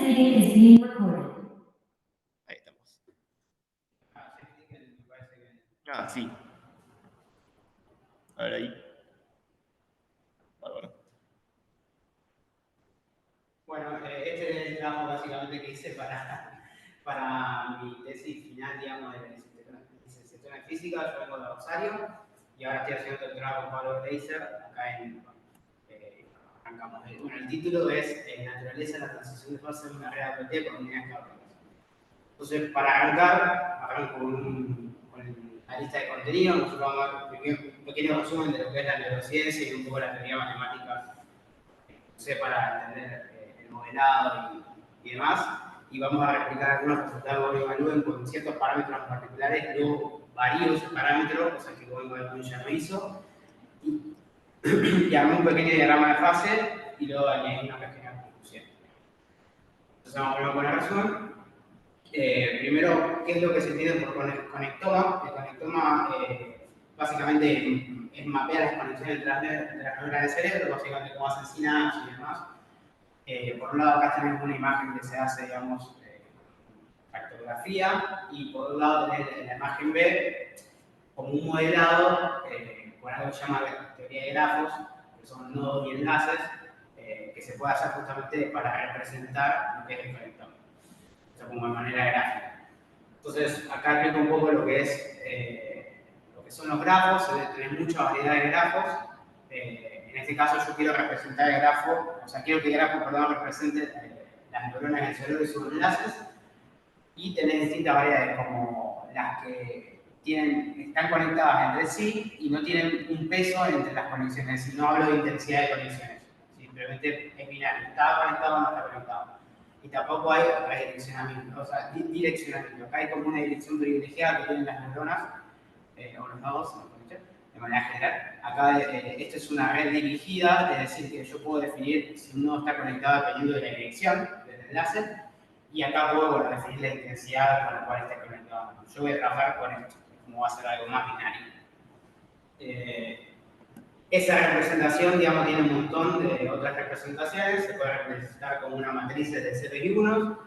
meeting is being recorded. Ahí estamos. Sí. A ver ahí. Bárbaro. Bueno, este es el trabajo básicamente que hice para mi tesis final, digamos, de la licenciatura en física. Yo vengo de Rosario y ahora estoy haciendo el trabajo con Pablo Gleiser acá en arrancamos. Bueno, el título es Naturaleza de la transición de fase de una red APT con unidades caóticas. Entonces, para arranco con la lista de contenido. Nosotros vamos a dar un pequeño resumen de lo que es la neurociencia y un poco la teoría matemática, para entender el modelado y demás. Y vamos a replicar algunos resultados que evalúen con ciertos parámetros particulares. Luego varío esos parámetros, cosas que Google ya no hizo. Y armé un pequeño diagrama de fase y luego añadí una pequeña conclusión. Entonces vamos primero con el resumen. Primero, ¿qué es lo que se entiende por conectoma? El conectoma básicamente es mapear las conexiones entre las neuronas del cerebro, básicamente cómo hacen sinapsis y demás. Por un lado, acá tenemos una imagen que se hace, digamos, cartografía, y por otro lado tenés la imagen B como un modelado por algo que se llama teoría de grafos, que son nodos y enlaces, que se puede hacer justamente para representar lo que es el conectoma, o sea, como de manera gráfica. Entonces, acá explico un poco lo que son los grafos. Tenés mucha variedad de grafos. En este caso, yo quiero representar el grafo, o sea, quiero que el grafo, represente las neuronas del cerebro y sus enlaces. Y tenés distintas variedades, como las que están conectadas entre sí y no tienen un peso entre las conexiones. Es decir, no hablo de intensidad de conexiones, simplemente es binario, está conectado o no está conectado. Y tampoco hay redireccionamiento, o sea, direccionamiento. Acá hay como una dirección privilegiada que tienen las neuronas, o los nodos, de manera general. Acá esto es una red dirigida, es decir, que yo puedo definir si un nodo está conectado dependiendo de la dirección del enlace, y acá puedo definir la intensidad con la cual está conectado. Yo voy a trabajar con esto, como va a ser algo más binario. Esa representación, digamos, tiene un montón de otras representaciones. Se puede representar como una matriz de ceros y unos.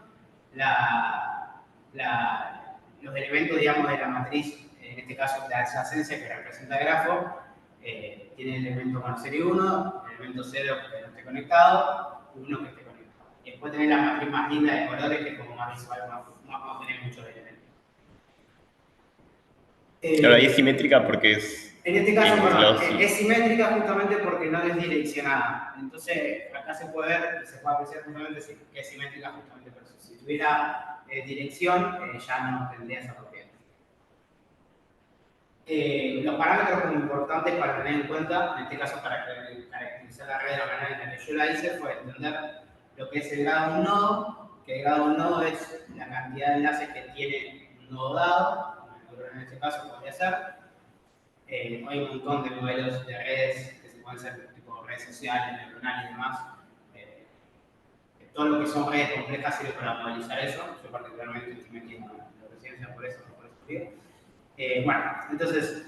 Los elementos, digamos, de la matriz, en este caso la adyacencia que representa el grafo, tiene el elemento con 0 y 1, el elemento 0 que no esté conectado, 1 que esté conectado. Y después tener la matriz más linda de colores, que es como más visual, más tener muchos elementos. Claro, ahí es simétrica porque es... En este caso, es simétrica justamente porque no es direccionada. Entonces, acá se puede ver y se puede apreciar justamente que es simétrica justamente por eso. Si tuviera dirección, ya no tendría esa propiedad. Los parámetros como importantes para tener en cuenta, en este caso para caracterizar la red de la manera en la que yo la hice, fue entender lo que es el grado de un nodo, que el grado de un nodo es la cantidad de enlaces que tiene un nodo dado, una neurona en este caso podría ser. Hay un montón de modelos de redes que se pueden hacer, tipo redes sociales, neuronales y demás. Todo lo que son redes complejas sirve para modelizar eso. Yo particularmente estoy metiendo en la neurociencia por eso digo. Bueno, entonces,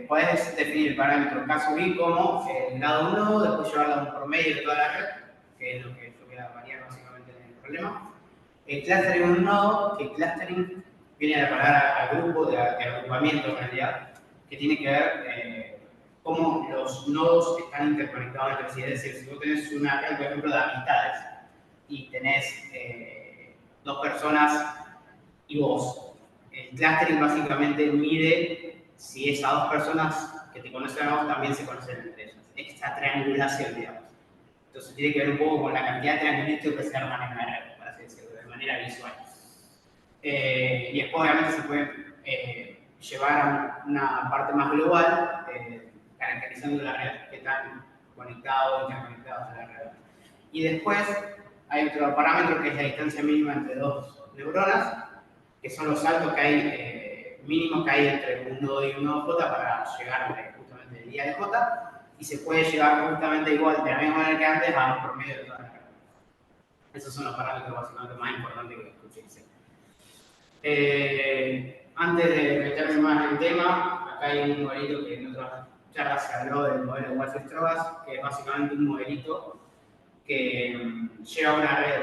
podés definir el parámetro caso B como el grado 1, después llevarlo a un promedio de toda la red, que es lo que yo voy a variar básicamente en el problema. El clustering de un nodo, que clustering viene a parar al grupo de agrupamiento en realidad, que tiene que ver cómo los nodos están interconectados entre sí. Es decir, si vos tenés una red, por ejemplo, de amistades y tenés dos personas y vos, el clustering básicamente mide si esas dos personas que te conocen a vos también se conocen entre ellas. Esta triangulación, digamos. Entonces tiene que ver un poco con la cantidad de triangulitos que se arman en la red, por así decirlo, de manera visual. Y después obviamente se puede llevar a una parte más global, caracterizando la red, que están conectados o interconectados a la red. Y después hay otro parámetro que es la distancia mínima entre dos neuronas, que son los saltos que hay, mínimos que hay entre un nodo y un nodo J para llegar justamente del día de J, y se puede llegar justamente igual, de la misma manera que antes, a un promedio de toda la red. Esos son los parámetros básicamente más importantes que utilicé. Antes de meterme más en el tema, acá hay un modelito que en otras charlas se habló del modelo Walsh-Strogas, que es básicamente un modelito que lleva una red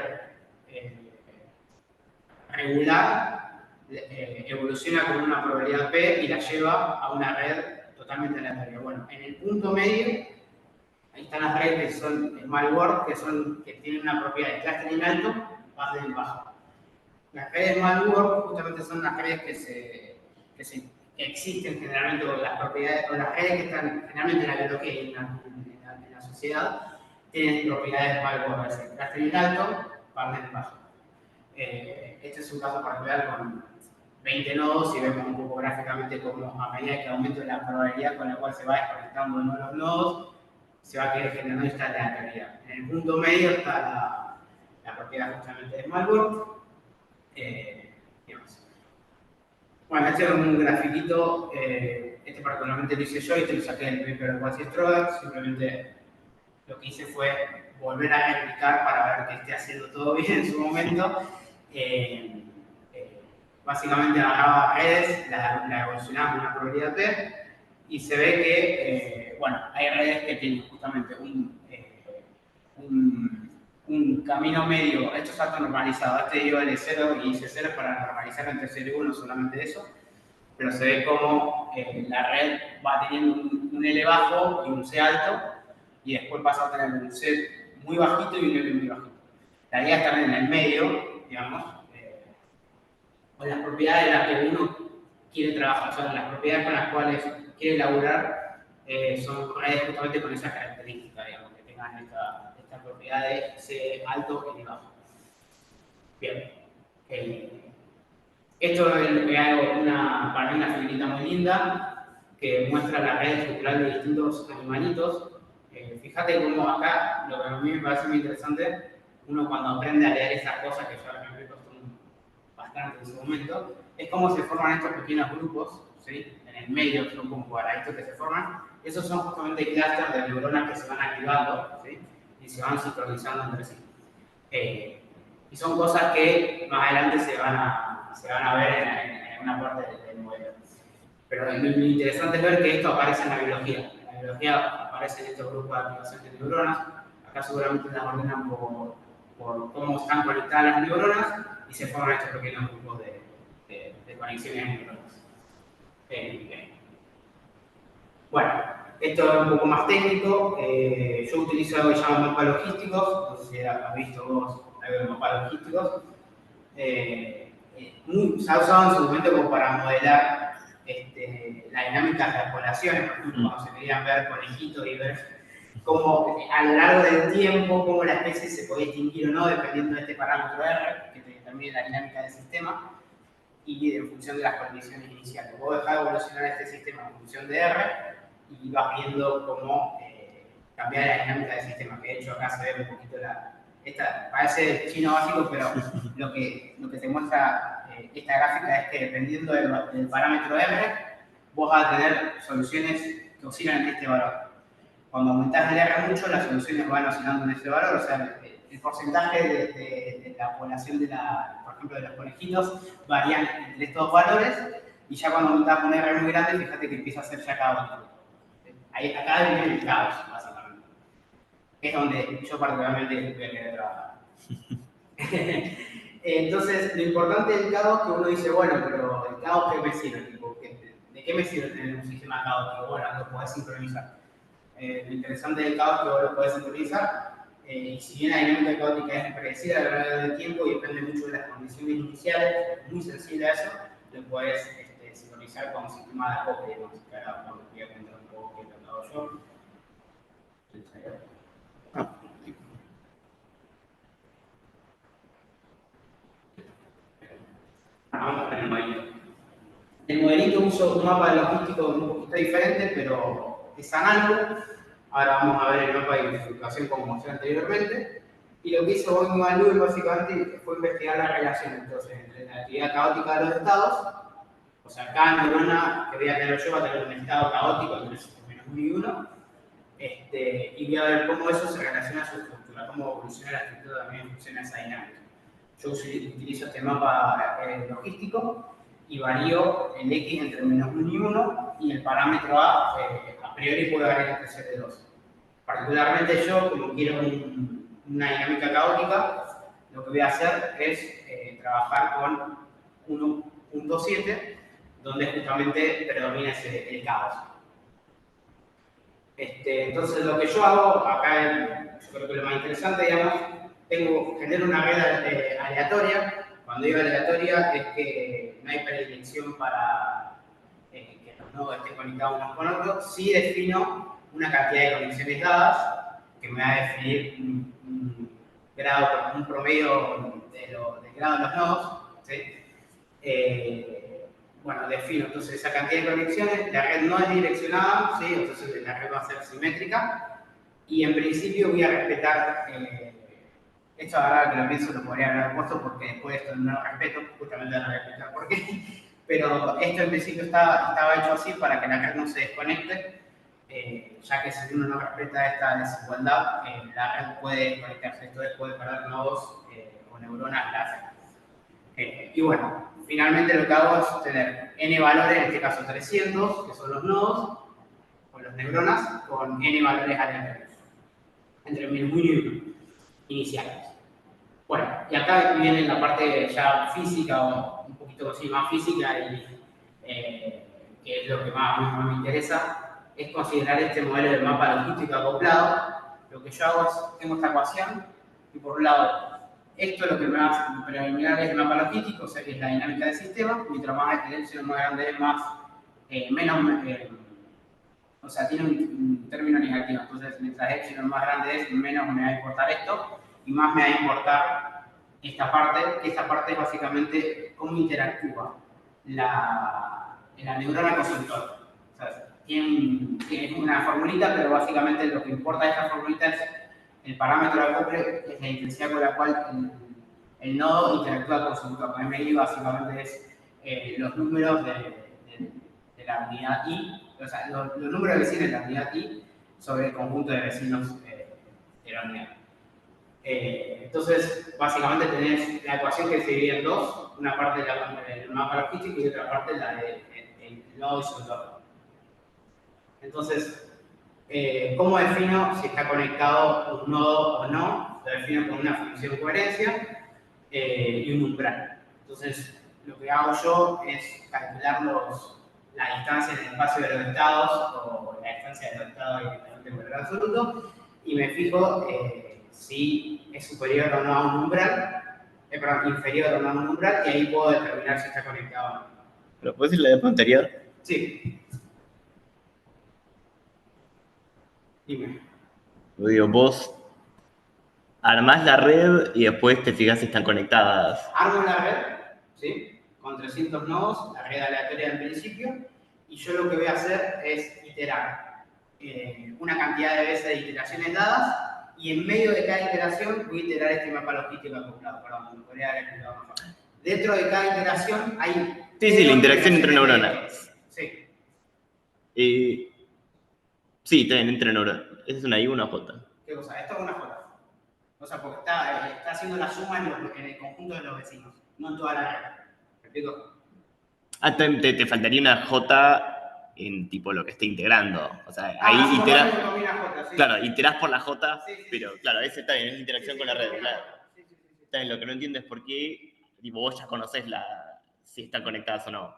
regular evoluciona con una probabilidad P y la lleva a una red totalmente aleatoria. Bueno, en el punto medio, ahí están las redes que son small world, que tienen una propiedad de clustering alto, orden bajo. Las redes small world justamente son las redes que existen generalmente, o las propiedades, o las redes que están generalmente en la biología y en la sociedad, tienen propiedades small world, es decir, clustering alto, orden bajo. Este es un caso particular con 20 nodos y vemos un poco gráficamente cómo a medida que aumenta la probabilidad con la cual se va desconectando uno de los nodos, se va a quedar generando esta aleatoriedad. En el punto medio está la propiedad justamente de Malworld. Bueno, este es un grafiquito, este particularmente lo hice yo y este lo saqué del paper de Quasi Stroger. Simplemente lo que hice fue volver a replicar para ver que esté haciendo todo bien en su momento. Básicamente agarraba redes, la evolucionaba con una probabilidad P y se ve que, bueno, hay redes que tienen justamente un camino medio. Esto es alto normalizado. Este dio L0 y C0 para normalizar entre 0 y 1, solamente eso. Pero se ve como la red va teniendo un L bajo y un C alto y después pasa a tener un C muy bajito y un L muy bajito. La idea está en el medio, digamos, o las propiedades en las que uno quiere trabajar, o sea, las propiedades con las cuales quiere elaborar son redes justamente con esas características, digamos, que tengan esta propiedad de C alto y bajo. Bien. Esto es algo, para mí una figurita muy linda que muestra la red estructural de distintos animalitos. Fíjate cómo acá, lo que a mí me parece muy interesante, uno cuando aprende a leer esas cosas que yo ahora me costó bastante en su momento, es cómo se forman estos pequeños grupos, ¿sí? En el medio son como cuadraditos que se forman. Esos son justamente clústeres de neuronas que se van activando, ¿sí? Y se van sincronizando entre sí. Y son cosas que más adelante se van a ver en una parte del modelo. Pero lo interesante es ver que esto aparece en la biología. En la biología aparecen estos grupos de activación de neuronas. Acá seguramente las ordenan por cómo están conectadas las neuronas y se forman estos pequeños grupos de conexiones neuronales. Bueno, esto es un poco más técnico. Yo utilizo algo que se llama mapas logísticos. No sé si has visto vos algo de mapas logísticos. Se ha usado en su momento como para modelar la dinámica de las poblaciones, por ejemplo, cuando se querían ver conejitos y ver cómo a lo largo del tiempo, cómo la especie se podía extinguir o no, dependiendo de este parámetro R, que determina la dinámica del sistema, y en función de las condiciones iniciales. Vos dejás evolucionar este sistema en función de R y vas viendo cómo cambiar la dinámica del sistema, que de hecho acá se ve un poquito parece chino básico, pero lo que te muestra esta gráfica es que dependiendo del parámetro R, vos vas a tener soluciones que oscilan en este valor. Cuando aumentás el R mucho, las soluciones van oscilando en ese valor, o sea, el porcentaje de la población, por ejemplo, de los conejitos, varían entre estos valores, y ya cuando aumentás un R muy grande, fíjate que empieza a ser ya caótico. Acá viene el caos, básicamente. Es donde yo particularmente voy a querer trabajar. Entonces, lo importante del caos es que uno dice, bueno, pero ¿el caos qué me sirve? ¿De qué me sirve tener un sistema caótico? Bueno, lo podés sincronizar. Lo interesante del caos es que vos lo podés sincronizar, y si bien la dinámica caótica es predecida a lo largo del tiempo y depende mucho de las condiciones iniciales, es muy sensible a eso, lo podés sincronizar con un sistema de acopio, digamos, que ahora voy a comentar un poco qué he tratado yo. Vamos con el modelito. En el modelito uso un mapa logístico un poquito diferente, pero es análogo. Ahora vamos a ver el mapa de identificación como mostré anteriormente. Y lo que hizo Boing Van Leeuwen básicamente fue investigar la relación entonces, entre la actividad caótica de los estados, o sea, cada neurona que voy a tener yo va a tener un estado caótico entre -1 y 1, y voy a ver cómo eso se relaciona a su estructura, cómo evoluciona la estructura también en función a esa dinámica. Yo utilizo este mapa logístico y varío el X entre -1 y 1 y el parámetro A priori puede variar entre 0 y 2. Particularmente yo, como quiero una dinámica caótica, lo que voy a hacer es trabajar con 1.7, donde justamente predomina el caos. Entonces, lo que yo hago acá, yo creo que lo más interesante, digamos, genero una red aleatoria. Cuando digo aleatoria es que no hay predilección para que los nodos estén conectados unos con otros. Sí defino una cantidad de conexiones dadas que me va a definir un grado, un promedio del grado de los nodos. ¿Sí? Bueno, defino entonces esa cantidad de conexiones, la red no es direccionada, ¿sí? Entonces la red va a ser simétrica y en principio voy a respetar, esto ahora que lo pienso lo podría haber puesto porque después esto no lo respeto, justamente no voy a explicar por qué, pero esto en principio estaba hecho así para que la red no se desconecte, ya que si uno no respeta esta desigualdad, la red puede desconectarse, entonces puede perder nodos o neuronas láser. Y bueno, finalmente lo que hago es tener n valores, en este caso 300, que son los nodos, o las neuronas, con n valores aleatorios, entre 1000 iniciales. Bueno, y acá viene la parte ya física, o un poquito así más física, y que es lo que más me interesa, es considerar este modelo de mapa logístico acoplado. Lo que yo hago es, tengo esta ecuación, y por un lado, esto es lo que me va a preliminar es el mapa logístico, o sea que es la dinámica del sistema. Mientras más el epsilon más grande es, o sea, tiene un término negativo. Entonces, mientras epsilon más grande es, menos me va a importar esto y más me va a importar esta parte. Esta parte es básicamente cómo interactúa la neurona con su entorno. O sea, tiene una formulita, pero básicamente lo que importa de esta formulita es el parámetro de acople, es la intensidad con la cual el nodo interactúa con su entorno. MI básicamente es los números de la unidad I, o sea, los números de vecinos de la unidad I sobre el conjunto de vecinos de la unidad. Entonces, básicamente tenés la ecuación que se divide en dos, una parte del mapa logístico y otra parte la del nodo y su entorno. Entonces, ¿cómo defino si está conectado un nodo o no? Lo defino con una función coherencia y un umbral. Entonces, lo que hago yo es calcular la distancia en el espacio de los estados o la distancia de los estados independiente por el absoluto y me fijo si es superior o no a un umbral, perdón, inferior o no a un umbral y ahí puedo determinar si está conectado o no. ¿Pero puedes decir la de anterior? Sí. Dime. Digo, vos armás la red y después te fijas si están conectadas. Armo la red, ¿sí? Con 300 nodos, la red aleatoria del principio, y yo lo que voy a hacer es iterar una cantidad de veces de iteraciones dadas, y en medio de cada iteración voy a iterar este mapa logístico acoplado. Perdón, me podría haber explicado mejor. Dentro de cada iteración hay... Sí, la interacción entre neuronas. Sí. Sí, también entre neuronas. ¿Esa es una I o una J? ¿Qué cosa? Esto es una J. O sea, porque está haciendo la suma en el conjunto de los vecinos, no en toda la red. ¿Me explico? Ah, te faltaría una J en tipo lo que esté integrando. O sea, ahí iterás. Sí. Claro, iterás por la J, sí, pero claro, ese está bien, es interacción con la red. Claro. Sí. También lo que no entiendo es por qué tipo, vos ya conocés si están conectadas o no.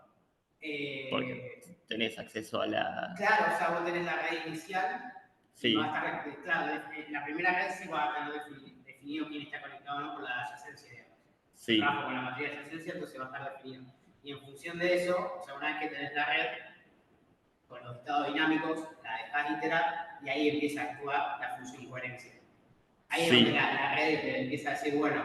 Porque tenés acceso a la... Claro, o sea, vos tenés la red inicial. Sí. Va a estar, claro, la primera red sí va a estar definido quién está conectado o no por la adyacencia, digamos. Sí. Trabajo con la matriz de adyacencia, entonces va a estar definido. Y en función de eso, o sea, una vez que tenés la red, con los estados dinámicos, la dejás iterar y ahí empieza a actuar la función coherencia. Ahí es donde la red empieza a decir, bueno,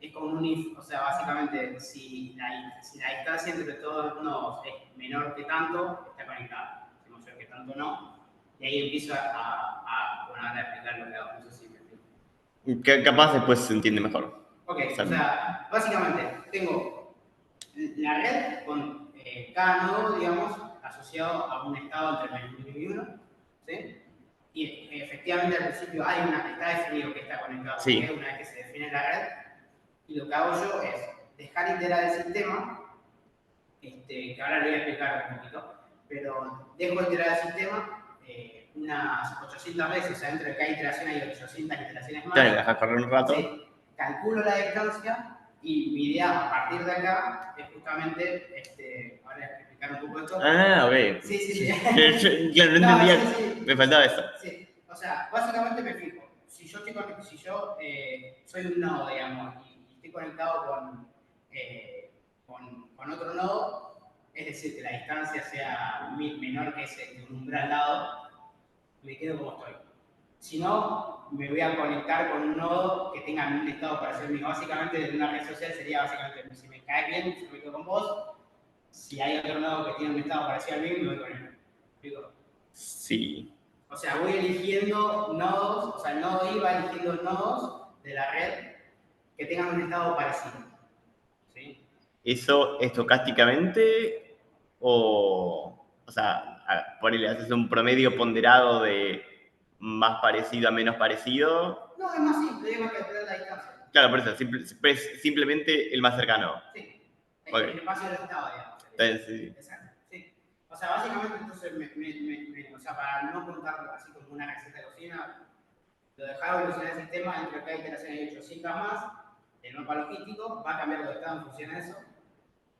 es como un if, o sea, básicamente, si la distancia entre todos los nodos es menor que tanto, está conectada. Si mayor que tanto, no. Y ahí empiezo a explicar lo que hago. No sé si me entiendo. Capaz después se entiende mejor. Ok, o sea, básicamente tengo la red con cada nodo, digamos, asociado a un estado entre -1 y 1, ¿sí? Y efectivamente al principio está definido que está conectado, sí. Una vez que se define la red, y lo que hago yo es dejar iterar el sistema, que ahora lo voy a explicar un poquito, pero dejo iterar el sistema unas 800 veces, o sea, dentro de cada iteración hay 800 iteraciones más. Claro, dejas correr un rato. Sí. calculo la distancia y mi idea a partir de acá es justamente, ahora explicar un poco esto. Ah, ok. Sí. Claro, no entendía. Sí. Me faltaba eso. Sí, o sea, básicamente me fijo. Si yo soy un nodo, digamos, y estoy conectado con otro nodo, es decir, que la distancia sea menor que ese de un umbral dado, me quedo como estoy. Si no, me voy a conectar con un nodo que tenga un estado parecido al mío. Básicamente, de una red social sería básicamente, si me cae bien, yo me quedo con vos. Si hay otro nodo que tiene un estado parecido al mío, me voy con él. ¿Explico? Sí. O sea, voy eligiendo nodos, o sea, el nodo I va eligiendo nodos de la red que tengan un estado parecido. ¿Sí? ¿Eso estocásticamente o sea, ponele, haces un promedio ponderado de más parecido a menos parecido? No, es más simple, digo que calcular la distancia. Claro, por eso, simplemente el más cercano. Sí, Okay. El espacio del estado, digamos. Sí. Exacto, sí. O sea, básicamente, entonces, o sea, para no contar así como una receta de cocina, lo dejaba evolucionar el sistema dentro de cada iteración hay 800 más, el mapa logístico va a cambiar de estado en función de eso,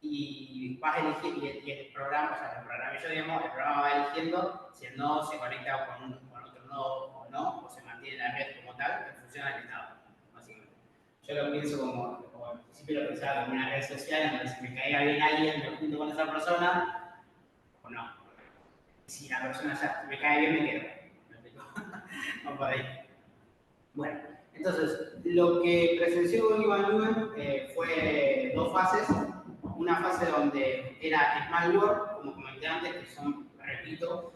y vas a elegir, y el programa, o sea, el programa va eligiendo si el nodo se conecta con otro nodo o no, o se mantiene la red como tal, en función del estado, básicamente. Yo lo pienso como al principio lo pensaba como una red social, en donde si me caiga bien alguien, me junto con esa persona, o no. Si la persona ya me cae bien, me quedo. No por ahí. Bueno, entonces, lo que presenció Ivan Lumen fue dos fases. Una fase donde era Smart Work, como comenté antes, que son, repito,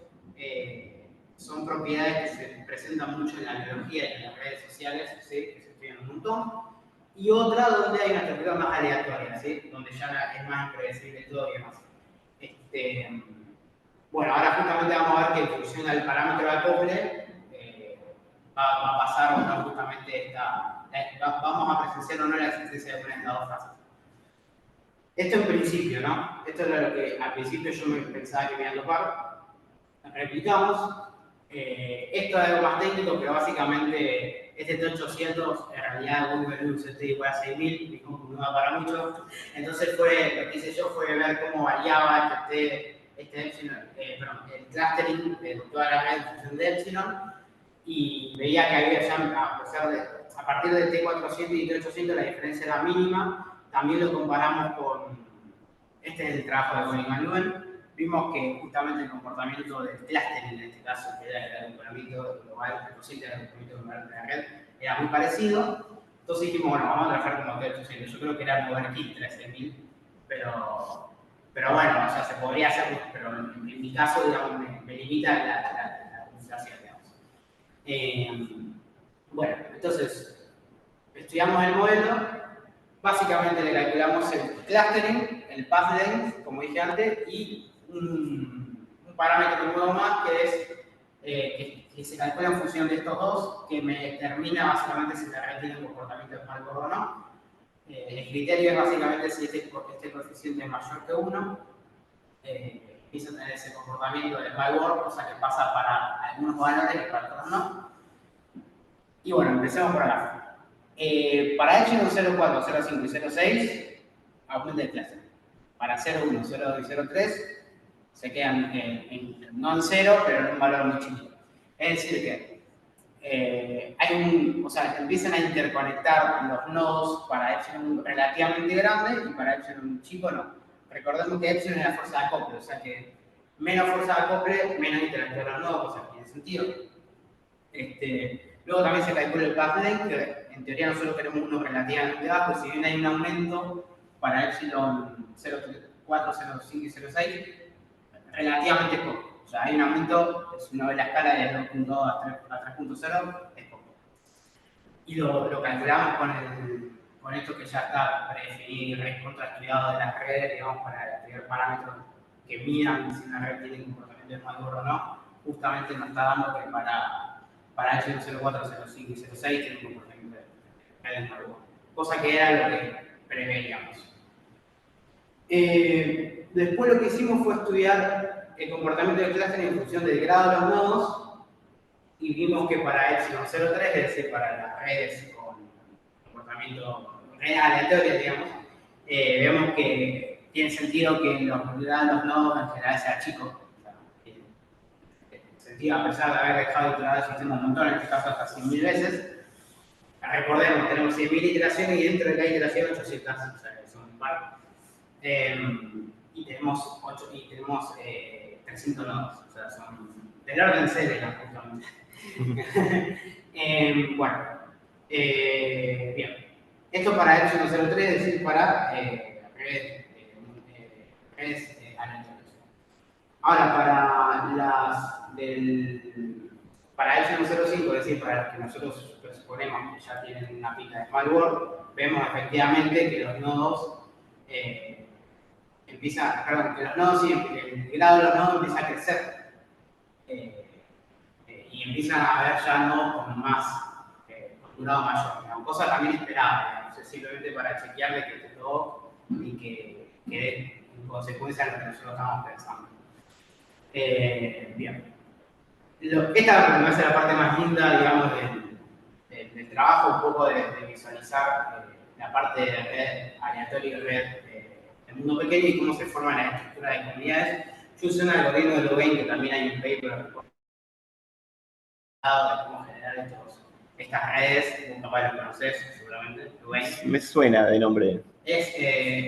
son propiedades que se presentan mucho en la biología y en las redes sociales, ¿sí? Que se estudian un montón. Y otra donde hay una estructura más aleatoria, ¿sí? Donde ya es más impredecible todo y demás. Bueno, ahora justamente vamos a ver que en función del parámetro de acople va a pasar o no justamente vamos a presenciar o no la existencia de una de estas dos fases. Esto en principio, ¿no? Esto es lo que al principio yo me pensaba que me iba a topar. Replicamos. Esto es algo más técnico, pero básicamente este T800 en realidad Google Linux igual a 6000 y como no va para mucho. Entonces lo que hice yo fue ver cómo variaba el clustering de toda la red en función de Epsilon y veía que había ya, a partir del T400 y T800 la diferencia era mínima. También lo comparamos con, este es el trabajo de Connie Manuel, vimos que justamente el comportamiento del clustering, en este caso, que era el acoplamiento global, el cociente del acoplamiento global de la red, era muy parecido. Entonces dijimos, bueno, vamos a trabajar como T800. Yo creo que era el Overkill 13.000, pero bueno, o sea, se podría hacer, pero en mi caso, digamos, me limita la configuración, digamos. Bueno, entonces, estudiamos el modelo. Básicamente le calculamos el clustering, el path length, como dije antes, y un parámetro nuevo más que es que se calcula en función de estos dos, que me determina básicamente si la red tiene un comportamiento de Smart o no. El criterio es básicamente si este coeficiente es mayor que 1, empieza a tener ese comportamiento de Smart, o sea que pasa para algunos valores y para otros no. Y bueno, empecemos por acá. Para Epsilon 0,4, 0,5 y 0,6 aumenta el cluster. Para 0,1, 0,2 y 0,3 se quedan no en 0, pero en un valor muy chiquito. Es decir que empiezan a interconectar los nodos para Epsilon relativamente grande y para Epsilon chico no. Recordemos que Epsilon es la fuerza de acople, o sea que menos fuerza de acople, menos interactúan los nodos, o sea, tiene sentido. Luego también se calcula el path length, que en teoría nosotros queremos uno relativamente bajo, si bien hay un aumento para Epsilon 0,4, 0,5 y 0,6, relativamente poco. O sea, hay un aumento, si uno ve la escala de 2.2 a 3.0, es poco. Y lo calculamos con esto que ya está predefinido y recontraestudiado de las redes, digamos, para estudiar parámetros que midan si una red tiene comportamiento de maduro o no. Justamente nos está dando que para Epsilon 0,4, 0,5 y 0,6 tiene un comportamiento de redes maduro. Cosa que era lo que preveíamos. Después lo que hicimos fue estudiar el comportamiento del cluster en función del grado de los nodos y vimos que para Epsilon 0,3, es decir, para las redes con comportamiento comportamiento aleatorio, digamos, vemos que tiene sentido que los nodos en general sean chicos. O sea, tiene sentido, a pesar de haber dejado de iterar el sistema un montón, en este caso hasta 100.000 veces. Recordemos, tenemos 100.000 iteraciones y dentro de cada iteración 800, o sea, que son un par. Y tenemos 300 nodos, o sea, son del orden serio, justamente. Bueno, bien. Esto para Epsilon 03, es decir, para redes aleatorias. Ahora, para Epsilon 05, es decir, para las que nosotros suponemos que ya tienen una pila de malware, vemos efectivamente que los nodos el grado de los nodos empieza a crecer y empiezan a haber ya nodos con con un grado mayor, digamos, cosa también esperable, digamos, simplemente para chequear de que esté todo y que quede en consecuencia de lo que nosotros estamos pensando. Bien. Esta me hace la parte más linda, digamos, del trabajo, un poco de visualizar la parte de red aleatoria y red del mundo pequeño y cómo se forma la estructura de comunidades. Yo usé un algoritmo de Louvain, que también hay un paper de cómo generar estas redes, vos capaz lo conoces seguramente, Louvain. Me suena de nombre. Es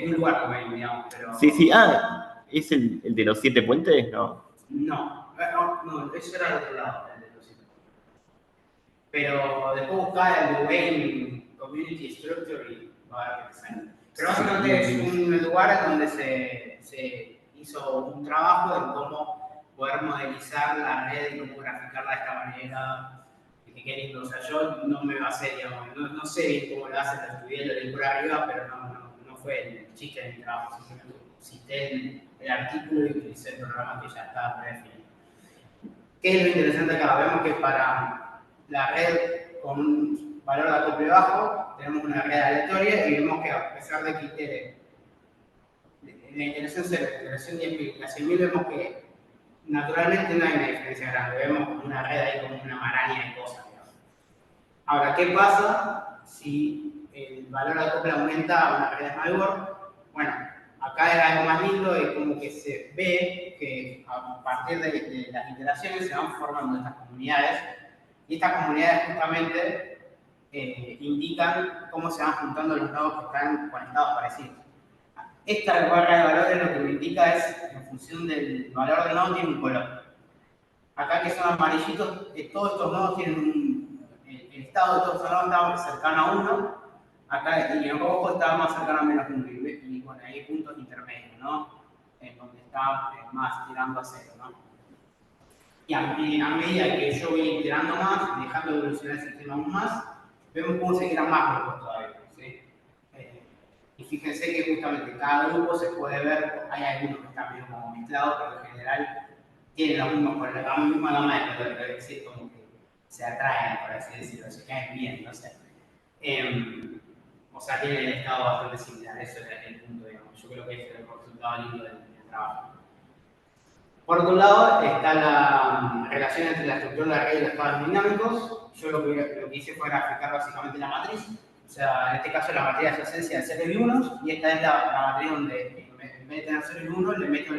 un lugar Louvain, digamos, pero... Sí, ¿es el de los 7 puentes? No. No, eso era el otro lado, el de los 7 puentes. Pero después buscar el Louvain Community Structure y va a ver qué te sale. Pero básicamente es un lugar donde se hizo un trabajo en cómo poder modelizar la red y cómo graficarla de esta manera. Que qué lindo. O sea, yo no me basé, digamos, no sé bien cómo lo hacen, lo estudié, lo leí por arriba, pero no fue el chiste de mi trabajo. Simplemente cité el artículo y utilicé el programa que ya estaba predefinido. ¿Qué es lo interesante acá? Vemos que para la red con un valor de acople bajo, tenemos una red aleatoria y vemos que a pesar de que itere la iteración 0, la iteración 10.000, la 100.000, vemos que naturalmente no hay una diferencia grande. Vemos como una red ahí como una maraña de cosas. Digamos. Ahora, ¿qué pasa si el valor de acople aumenta a una red de malware? Bueno, acá es algo más lindo, es como que se ve que a partir de las iteraciones se van formando estas comunidades y estas comunidades justamente indican cómo se van juntando los nodos que están conectados parecidos. Esta barra de valores lo que me indica es, en función del valor del nodo, tiene un color. Acá que son amarillitos, todos estos nodos tienen el estado de todos estos nodos está cercano a 1, acá y en rojo está más cercano a -1, y bueno, hay puntos intermedios, ¿no? Donde está más tirando a 0, ¿no? Y a medida que yo voy iterando más, dejando de evolucionar el sistema aún más, vemos cómo se crean más grupos todavía, ¿sí? Y fíjense que justamente cada grupo se puede ver, hay algunos que están medio como mezclados, pero en general tienen la misma gama de colores, es decir, como que se atraen, por así decirlo, se caen bien, no sé. O sea, tienen el estado bastante similar, eso es el punto, digamos. Yo creo que ese es el resultado lindo del trabajo. Por otro lado, está la relación entre la estructura de la red y los estados dinámicos. Yo lo que hice fue graficar básicamente la matriz. O sea, en este caso la matriz adyacencia de 0 y 1, y esta es la matriz donde en vez de tener 0 y 1, le meto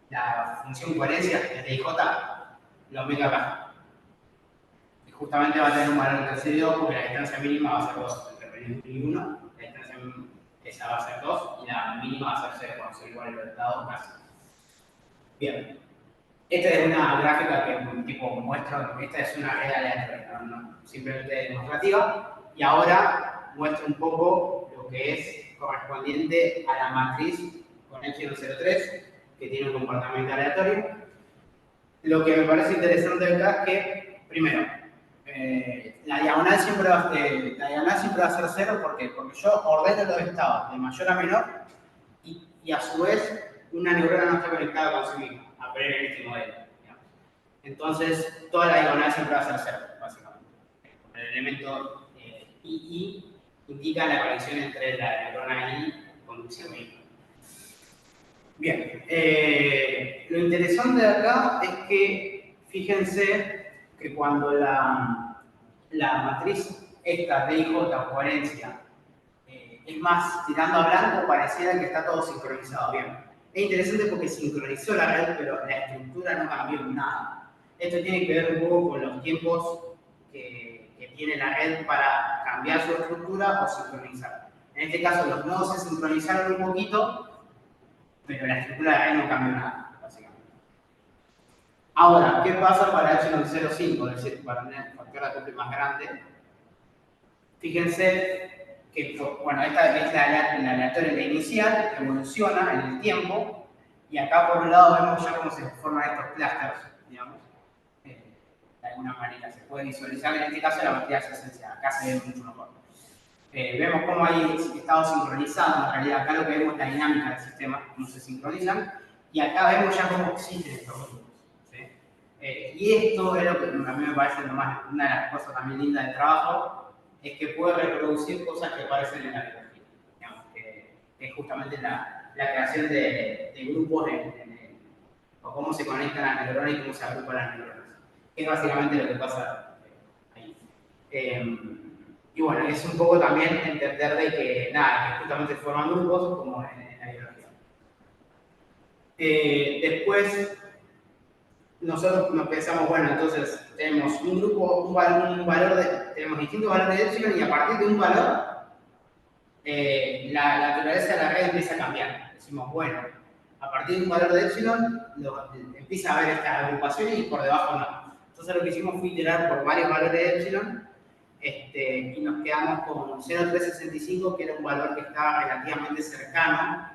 la función coherencia, el DIJ, lo meto acá. Y justamente va a tener un valor entre 0 y 2 porque la distancia mínima va a ser 2 entre 1 y 1, la distancia esa va a ser 2 y la mínima va a ser 0, cuando son iguales los estados casi. Bien. Esta es una gráfica que tipo muestra, esta es una red aleatoria, no, simplemente demostrativa, y ahora muestro un poco lo que es correspondiente a la matriz con Epsilon 03, que tiene un comportamiento aleatorio. Lo que me parece interesante acá es que, primero, la diagonal siempre va a ser 0, porque yo ordeno los estados de mayor a menor y a su vez una neurona no está conectada con sí misma, a priori en este modelo. Digamos. Entonces, toda la diagonal siempre va a ser 0, básicamente. El elemento II indica la conexión entre la neurona I con sí misma. Bien, lo interesante de acá es que, fíjense que cuando la matriz esta DIJ o coherencia es más tirando a blanco, pareciera que está todo sincronizado bien. Es interesante porque sincronizó la red, pero la estructura no cambió en nada. Esto tiene que ver un poco con los tiempos que tiene la red para cambiar su estructura o sincronizar. En este caso, los nodos se sincronizaron un poquito, pero la estructura de la red no cambió nada, básicamente. Ahora, ¿qué pasa para Epsilon 0.5? Es decir, para un factor de acople más grande. Fíjense que, bueno, esta es la aleatoria inicial, evoluciona en el tiempo, y acá por un lado vemos ya cómo se forman estos clusters, digamos. De alguna manera se puede visualizar, en este caso la matriz esencial, acá se ve mucho mejor. Vemos cómo hay estados sincronizados, en realidad acá lo que vemos es la dinámica del sistema, cómo se sincronizan, y acá vemos ya cómo existen estos grupos. ¿Sí? Y esto es lo que a mí me parece una de las cosas también lindas del trabajo, es que puede reproducir cosas que aparecen en la biología, digamos, que es justamente la creación de grupos o cómo se conectan las neuronas y cómo se agrupan las neuronas, que es básicamente lo que pasa ahí. Y bueno, es un poco también entender de que, nada, que justamente forman grupos como en la biología. Después, nosotros nos pensamos, bueno, entonces tenemos un grupo, tenemos distintos valores de epsilon y a partir de un valor, la naturaleza de la red empieza a cambiar. Decimos, bueno, a partir de un valor de epsilon empieza a haber estas agrupaciones y por debajo no. Entonces lo que hicimos fue iterar por varios valores de epsilon y nos quedamos con 0.365, que era un valor que estaba relativamente cercano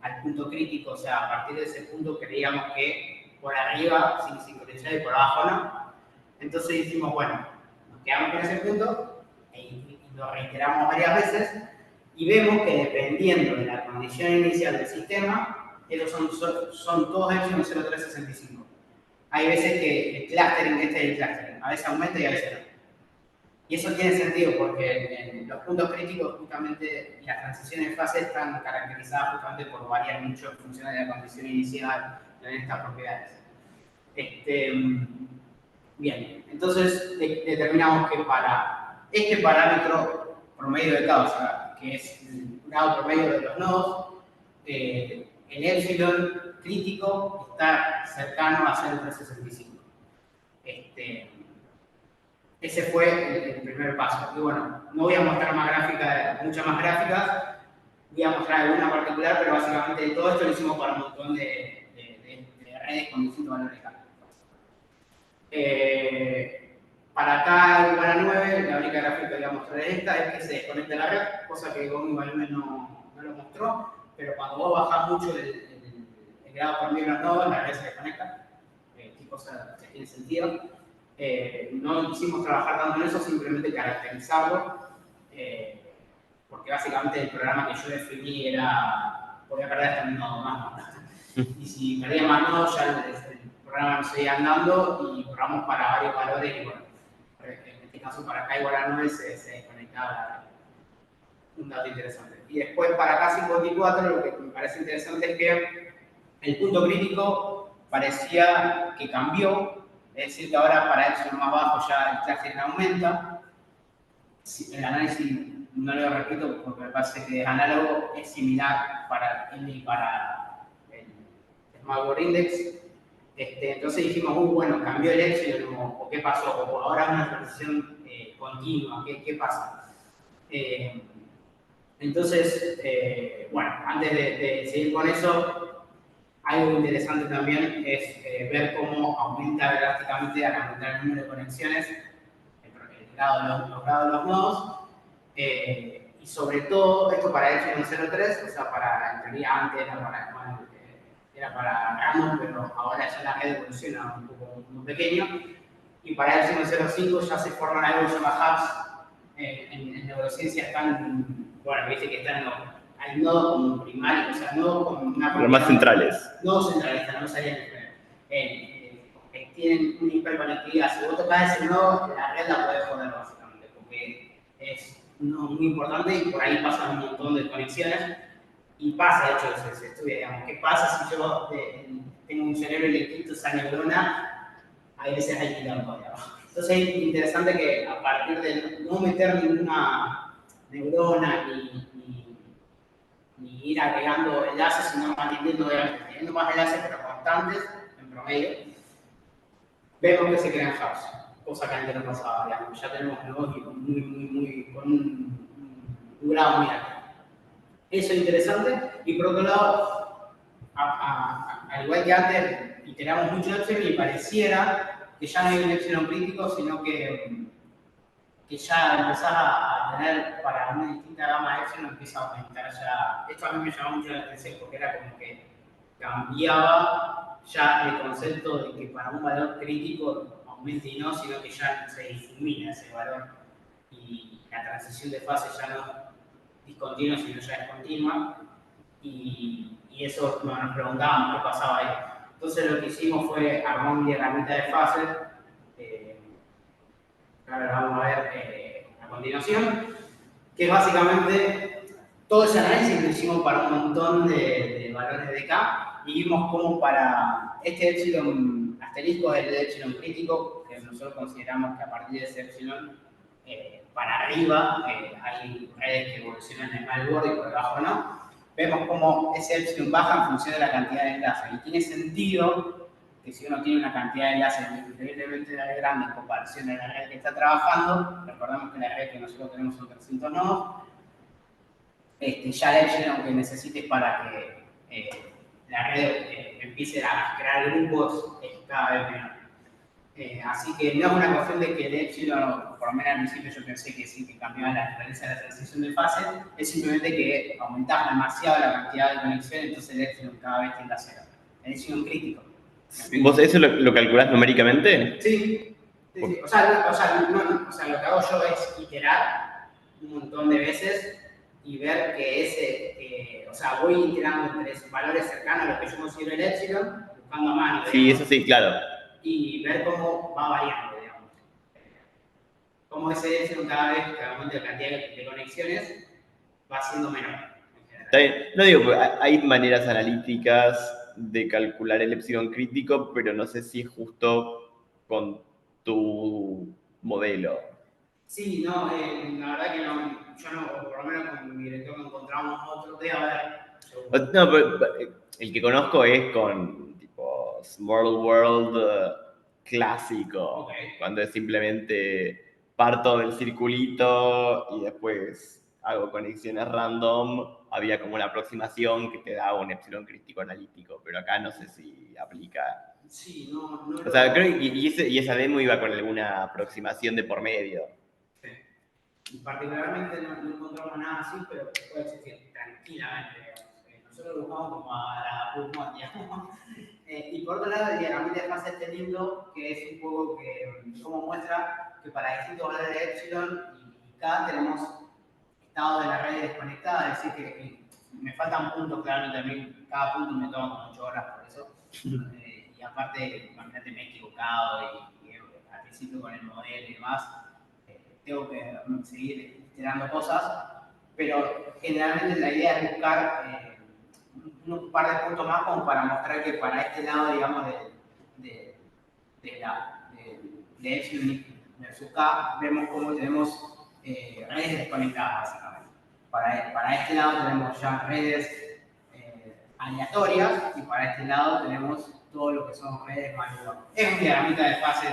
al punto crítico, o sea, a partir de ese punto creíamos que por arriba sin sincronizar y por abajo no. Entonces dijimos, bueno, nos quedamos con ese punto y lo reiteramos varias veces y vemos que dependiendo de la condición inicial del sistema, esos son todos epsilon 0.365. Hay veces que el clustering, este es el clustering, a veces aumenta y a veces no. Y eso tiene sentido porque en los puntos críticos justamente las transiciones de fase están caracterizadas justamente por variar mucho en función de la condición inicial en estas propiedades. Bien, entonces determinamos que para este parámetro promedio de causa, que es el grado promedio de los nodos, el epsilon crítico está cercano a 0.365. Ese fue el primer paso. Y bueno, no voy a mostrar muchas más gráficas, voy a mostrar alguna particular, pero básicamente todo esto lo hicimos para un montón de redes con distintos valores de cálculo. Para acá, igual a 9, la única gráfica que voy a mostrar es esta, es que se desconecta la red, cosa que Gomi Volumen no lo mostró, pero cuando vos bajás mucho el grado promedio de los nodos, la red se desconecta. Qué cosa que tiene sentido. No quisimos trabajar tanto en eso, simplemente caracterizarlo, porque básicamente el programa que yo definí era, podía perder hasta un nodo más, ¿no? Y si perdía más nodos, ya el programa no seguía andando y probamos para varios valores y bueno, en este caso para acá igual a 9 se desconectaba la red. Un dato interesante. Y después para acá 54 lo que me parece interesante es que el punto crítico parecía que cambió. Es decir, que ahora para epsilon más bajo ya el clustering aumenta. El análisis, no lo repito porque me parece que es análogo, es similar para N y para el Small World Index. Entonces dijimos, bueno, cambió el epsilon o qué pasó, o ahora una transición continua, ¿qué pasa? Entonces, bueno, antes de seguir con eso, algo interesante también es ver cómo aumenta drásticamente al aumentar el número de conexiones, los grados de los nodos, y sobre todo esto para Epsilon 0.3, o sea, en teoría antes era para random, pero ahora ya la red evoluciona un poco muy pequeño, y para Epsilon 0.5 ya se forman algo que se llama hubs. En neurociencia están, bueno, viste que están hay nodos como primarios, o sea, nodos con una... Los más centrales. Nodos centralistas, no sabían tienen una hiperconectividad. Si vos tocás ese nodo, la red la podés joder básicamente, porque es un nodo muy importante y por ahí pasan un montón de conexiones. Y pasa, de hecho, se estudia, digamos, ¿qué pasa si yo tengo un cerebro y le quito esa neurona? A veces hay quilombo, digamos. Entonces es interesante que a partir de no meter ninguna neurona ni ir agregando enlaces, sino manteniendo más enlaces pero constantes en promedio, vemos que se crean hubs, cosa que antes no pasaba, digamos. Ya tenemos nodos con un grado muy alto. Eso es interesante, y por otro lado, al igual que antes, iteramos mucho Epsilon y pareciera que ya no hay un Epsilon crítico, sino que ya empezás a tener para una distinta gama de Epsilon, empieza a aumentar ya. Esto a mí me llamó mucho la atención porque era como que cambiaba ya el concepto de que para un valor crítico aumente y no, sino que ya se difumina ese valor y la transición de fase ya no es discontinua, sino ya es continua. Y eso nos preguntábamos qué pasaba ahí. Entonces lo que hicimos fue armar un diagramita de fases. Ahora lo vamos a ver a continuación, que básicamente todo ese análisis lo hicimos para un montón de valores de K y vimos cómo para este epsilon asterisco es el epsilon crítico, que nosotros consideramos que a partir de ese epsilon para arriba hay redes que evolucionan en mal borde y por debajo no. Vemos cómo ese epsilon baja en función de la cantidad de enlaces y tiene sentido que si uno tiene una cantidad de enlaces increíblemente grande en comparación a la red que está trabajando, recordemos que la red que nosotros tenemos son 300 nodos, ya el epsilon que necesites para que la red empiece a crear grupos es cada vez menor. Así que no es una cuestión de que el epsilon, por lo menos al principio yo pensé que sí, que cambiaba la naturaleza de la transición de fase, es simplemente que aumentás demasiado la cantidad de conexiones, entonces el epsilon cada vez tiende a cero. El epsilon crítico. ¿Vos eso lo calculás numéricamente? Sí. O sea, lo que hago yo es iterar un montón de veces y ver que o sea, voy iterando entre valores cercanos a lo que yo considero el epsilon, buscando a mano. Sí, digamos, eso sí, claro. Y ver cómo va variando, digamos. Cómo ese epsilon cada vez que aumenta la cantidad de conexiones va siendo menor. Está bien. No digo, hay maneras analíticas de calcular el epsilon crítico, pero no sé si es justo con tu modelo. Sí, no, la verdad que no, yo no, por lo menos con mi director no encontramos otro, debe haber. No, pero el que conozco es con tipo Small World clásico, Okay. cuando es simplemente parto del circulito y después hago conexiones random. Había como una aproximación que te daba un epsilon crítico analítico, pero acá no sé si aplica. Sí, no. O sea, creo que y esa demo iba con alguna aproximación de por medio. Sí. Particularmente no encontramos nada así, pero puede existir tranquilamente. Nosotros lo buscamos como a la pulmón, digamos. Y por otro lado, el diagrama de fase este lindo, que es un poco que como muestra que para distintos valores de epsilon y K tenemos estado de la red desconectada, es decir, que me faltan puntos claramente a mí, cada punto me toma como 8 horas por eso. Y aparte, imagínate, me he equivocado y al principio con el modelo y demás, tengo que seguir iterando cosas, pero generalmente la idea es buscar un par de puntos más como para mostrar que para este lado, digamos, de Epsilon versus K, vemos cómo tenemos redes desconectadas, básicamente. Para este lado tenemos ya redes aleatorias y para este lado tenemos todo lo que son redes Malvern. Es un diagramita de fase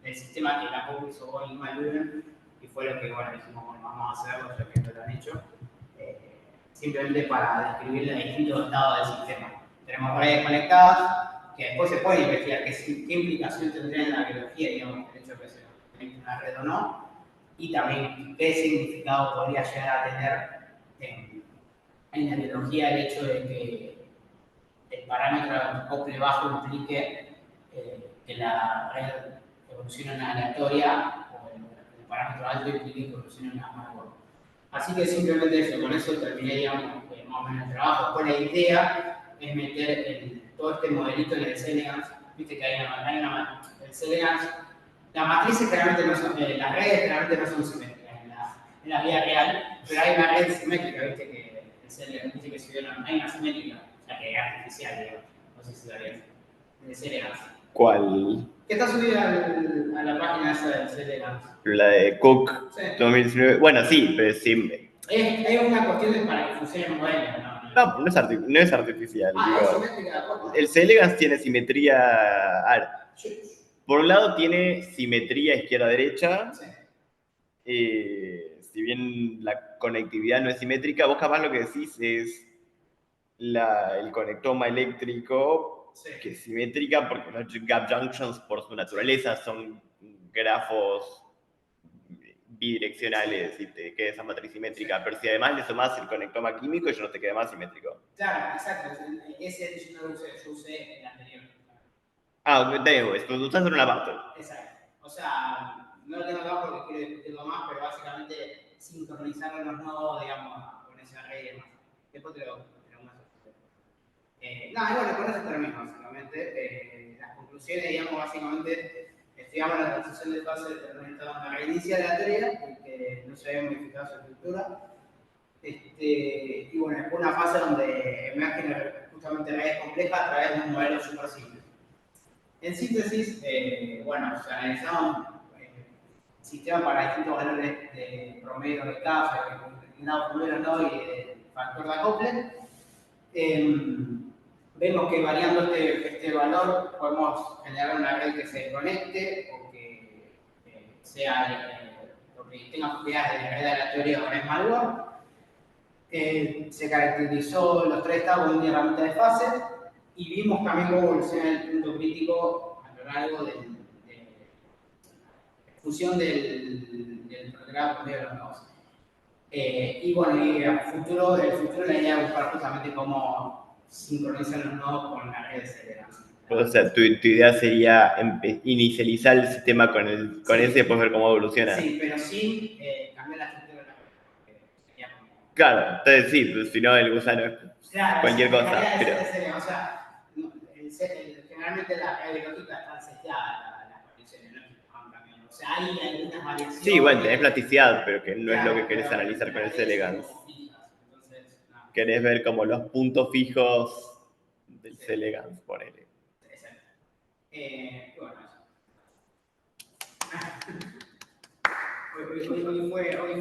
del sistema que la poco hizo Boeing Malvern y fue lo que, bueno, dijimos, bueno, vamos a hacerlo, ya que lo han hecho, simplemente para describir los distintos estados del sistema. Tenemos redes conectadas, que después se puede investigar qué implicación tendría en la biología, digamos, el hecho de que se conecte una red o no, y también qué significado podría llegar a tener en la biología el hecho de que el parámetro acople bajo implique que la red evolucione en aleatoria o el parámetro alto implique que evolucione en amargo. Así que simplemente eso, con eso terminé, digamos, más o menos el trabajo. Después la idea es meter todo este modelito en el Seligans. Viste que hay el Seligans. Las matrices generalmente no son, las redes generalmente no son simétricas en la vida real, pero hay una red simétrica, viste que el Seligans, viste que si vieron, hay una simétrica, la que es artificial, digamos. No sé si sabías. El Seligans. ¿Cuál? Que está subida a la página esa del Celebrans. La de Cook Sí. 2019. Bueno, sí, pero sí. Es una cuestión para que funcione el modelo, ¿no? No es artificial. Ah, digo. es simétrica la foto. El C-Elegance tiene simetría. A ver, por un lado tiene simetría izquierda-derecha. Sí. Si bien la conectividad no es simétrica, vos capaz lo que decís es el conectoma eléctrico, Sí. que es simétrica porque los gap junctions por su naturaleza son grafos bidireccionales y te queda esa matriz simétrica, pero si además le sumás el conectoma químico, ya no te queda más simétrico. Claro, exacto. Ese yo no lo usé, yo usé el anterior. Pues usás en una parte. Exacto. O sea, no lo tengo acá porque quiero discutirlo más, pero básicamente sincronizaron los nodos, digamos, con ese array y demás. Después te lo muestro. Y bueno, con eso termino, básicamente. Las conclusiones, digamos, básicamente, estudiamos la transición de fase de una reinicia aleatoria, que no se había modificado su estructura. Y bueno, fue una fase donde emergen justamente redes complejas a través de un modelo súper simple. En síntesis, bueno, se analizaron sistemas para distintos valores de promedio de caso, de promedio no y de factor de acople. Vemos que variando este valor podemos generar una red que se conecte o que lo que tenga propiedades de red aleatoria o red malware. Se caracterizó los tres estados con una herramienta de fase y vimos también cómo evoluciona el punto crítico a lo largo de fusión del programa por medio de los nodos. Y bueno, y el futuro la idea es buscar justamente cómo sincronizar los nodos con la red de Celebrans. O sea, tu idea sería inicializar el sistema con ese y después ver cómo evoluciona. Sí, pero sin cambiar la estructura de la red. Claro, entonces sí, pues, si no el gusano es cualquier cosa. Pero... O sea, generalmente la red biológica está seteada, las condiciones biológicas van cambiando. O sea, hay algunas variaciones. Sí, bueno, tenés plasticidad, pero que no es lo que querés analizar con el C-Elegance. Querés ver como los puntos fijos del C-Elegance, ponele. Exacto. Bueno, hoy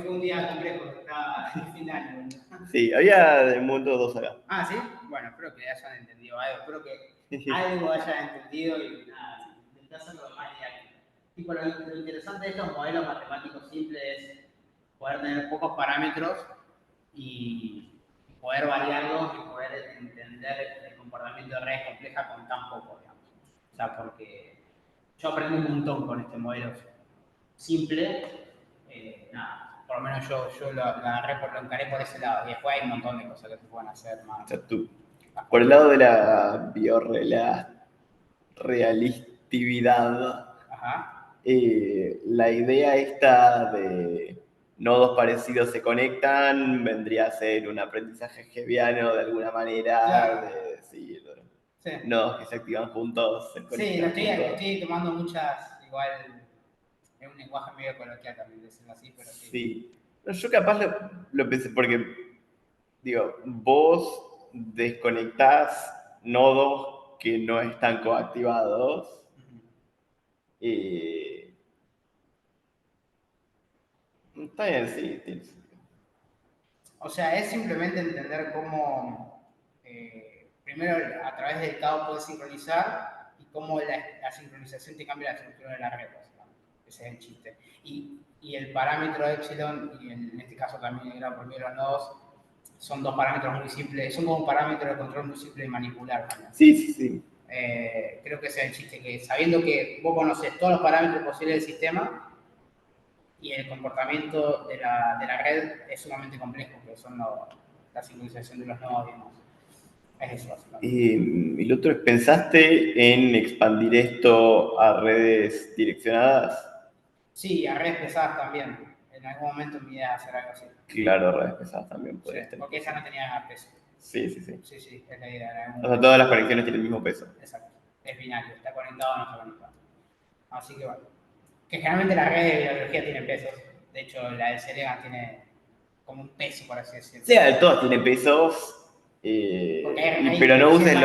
fue un día complejo, estaba el fin de año. Sí, había del mundo 2 acá. Ah, ¿sí? Bueno, espero que hayan entendido algo, espero que algo hayan entendido y nada, intentar hacerlo más diario. Y bueno, lo interesante de estos modelos matemáticos simples es poder tener pocos parámetros y poder variarlos y poder entender el comportamiento de redes complejas con tan poco, digamos. O sea, porque yo aprendí un montón con este modelo simple. Nada, por lo menos yo lo encaré por ese lado. Y después hay un montón de cosas que se pueden hacer más. O sea, tú, por el lado de la biorrealistividad, la idea esta de nodos parecidos se conectan vendría a ser un aprendizaje hebbiano de alguna manera, claro. De decir, sí. Nodos que se activan juntos. Sí, estoy tomando muchas, igual, es un lenguaje medio coloquial también decirlo así, pero sí. Sí, yo capaz lo pensé porque, digo, vos desconectás nodos que no están coactivados. Está bien, sí. O sea, es simplemente entender cómo, primero, a través del estado puedes sincronizar y cómo la sincronización te cambia la estructura de la red. Ese es el chiste. Y el parámetro epsilon, y en este caso también el grado por medio de los nodos, son dos parámetros muy simples, son como un parámetro de control muy simple de manipular. Sí. Creo que ese es el chiste, que sabiendo que vos conoces todos los parámetros posibles del sistema y el comportamiento de la red es sumamente complejo, que son la sincronización de los nodos, digamos. Es eso. Y lo otro es, ¿pensaste en expandir esto a redes direccionadas? Sí, a redes pesadas también. En algún momento mi idea es hacer algo así. Claro, redes pesadas también podrías tener. Porque esa no tenía peso. Sí, es la idea. O sea, todas las conexiones tienen el mismo peso. Exacto. Es binario, está conectado o no está conectado. Así que bueno. Que generalmente las redes de biología tienen pesos. De hecho, la de Celebrans tiene como un peso, por así decirlo. Sí, todas tienen pesos. Pero no uses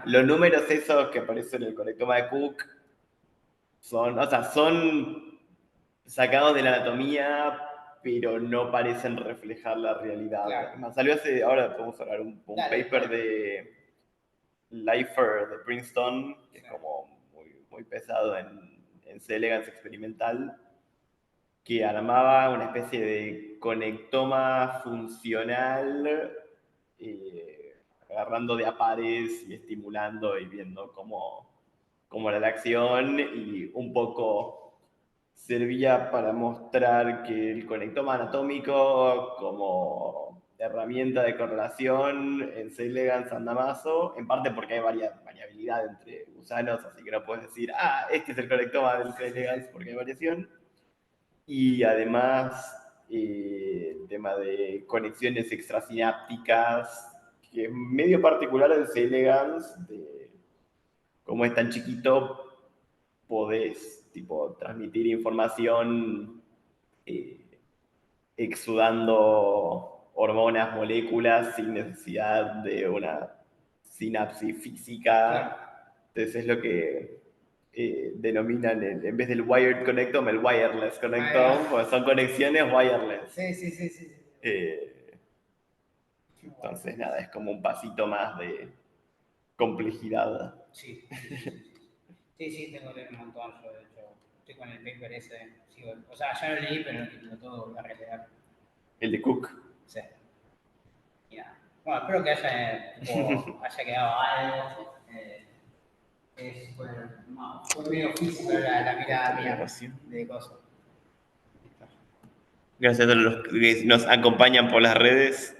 los números esos que aparecen en el conectoma de Cook. son sacados de la anatomía, pero no parecen reflejar la realidad. Claro. Salió ahora podemos hablar un Dale, paper dale. de Leifer de Princeton, que es Sí. como muy pesado en C. elegans experimental, que armaba una especie de conectoma funcional, agarrando de a pares y estimulando y viendo cómo era la acción, y un poco servía para mostrar que el conectoma anatómico como herramienta de correlación en C. elegans anda mazo, en parte porque hay variabilidad entre gusanos, así que no puedes decir, este es el conectoma del C. elegans porque hay variación. Y además, el tema de conexiones extrasinápticas, que es medio particular del C. elegans, de cómo es tan chiquito, podés transmitir información exudando hormonas, moléculas, sin necesidad de una sinapsis física. Claro. Entonces es lo que denominan, en vez del wired connectome, el wireless connectome, porque son conexiones wireless. Sí. Entonces, nada, es como un pasito más de complejidad. Sí, tengo que leer un montón. Yo, de hecho, estoy con el paper ese. O sea, ya lo leí, pero lo tengo que releer. El de Cook. Sí. Y nada. Bueno, espero que haya quedado algo. Fue medio físico la mirada mía de cosas. Gracias a los que nos acompañan por las redes.